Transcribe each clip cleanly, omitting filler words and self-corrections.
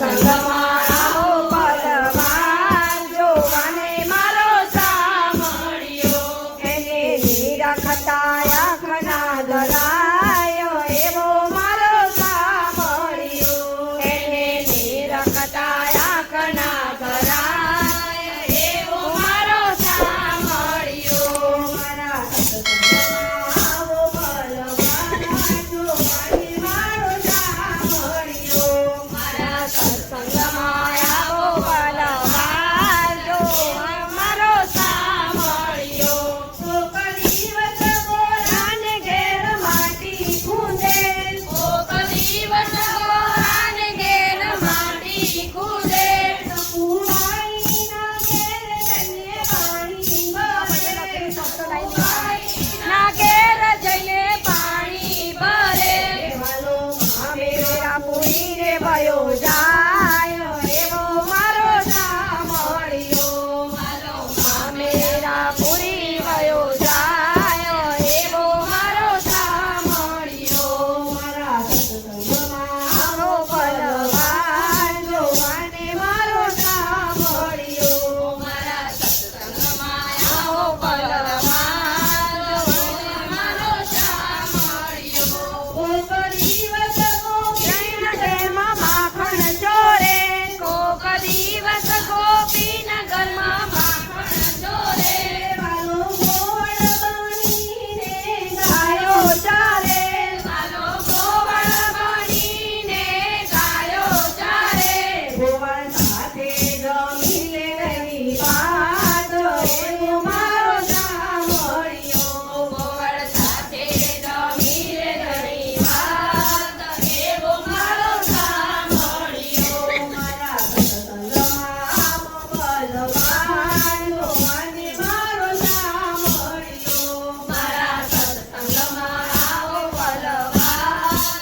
સત્સંગમાં આવો પલવાન જોવાને મારો સાંભળ્યો એને નિરખતા આંખના ધરાયો એવો મારો સાંભળ્યો એને નિરખતા આંખના ધરાય એવો મારો સાંભળ્યો મારા સત્સંગમાં આવો પલવાન જોવાને મારો સાંભળ્યો મારા સત્સંગમાં આવો પલવાન જોવા મારો સાંભળ્યો કોક દિવસ ગોરાને ઘેર માટી ખૂંદે કોક દિવસ ગોરાને ઘેર માટી ખૂંદે પુરાઈના ઘેર જઈને પાણી ભરે પુરાઈના ઘેર જઈને પાણી ભરે વાલો મામેરા પૂરી રે ભયો જાય એવો મારો સાંભળ્યો વાલો મામેરા પૂરી ભયો જાય એવો મારો સાંભળ્યો મારા સત્સંગમાં આવો પલવાન જોવાને મારો સાંભળ્યો મારા સત્સંગમાં આવો પલવાન જોવાને મારો સાંભળ્યો કોક દિવસ ગોપીના ઘરમાં માખણ ચોરે કોક દિવસ ગોપીના ઘરમાં માખણ ચોરે વાલો ગોળ બનીને ગાયો ચારે વાલો ગોળ બનીને ગાયો ચારે ગોળ સાથે જમીને રહી વાત એવો મારો સાંભળ્યો ગોળ સાથે જમીને રહી વાત એવો મારો સાંભળ્યો મારા સત્સંગમાં આવો પલવાન જોવાને મારો સાંભળ્યો મારા સત્સંગમાં આવો પલવાન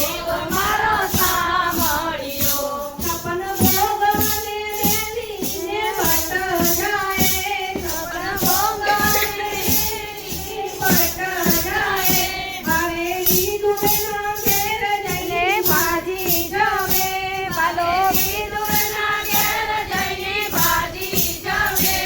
એવો મારો સાંભળ્યો છપન ભોગને દેવીને વટ જાય છપન ભોગને દેવીને વટ જાય મારે વિદુરના ઘેર જઈને ભાજી જમે વાલો વિદુરના ઘેર જઈને ભાજી જમે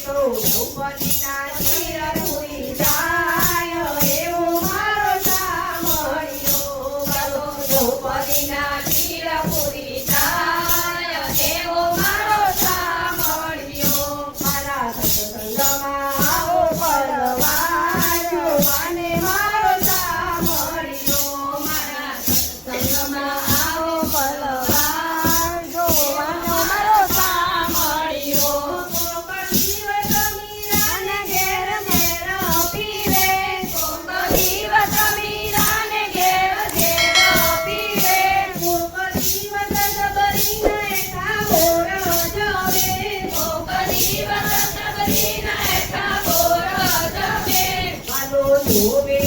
તો દ્રૌપદીના ચીર પૂરી જાય એવો મારો સાંભળ્યો વાલો દ્રૌપદીના ચીર પૂરી જાય એવો મારો સાંભળ્યો મારા સત્સંગમાં આવો પલવાન જોવાને મારો સાંભળ્યો મારા સત્સંગમાં આવો પલવાન જોવાનો મારો સાંભળ્યો કોક દિવસ મીરાને ઘેર ઘેર પીવે કોક દિવસ મીરાને ઘેર ઘેર પીવે કોક દિવસ જબરીના એકા બોર જવે કોક દિવસ જબરીના એકા બોર જવે વાલો જોવે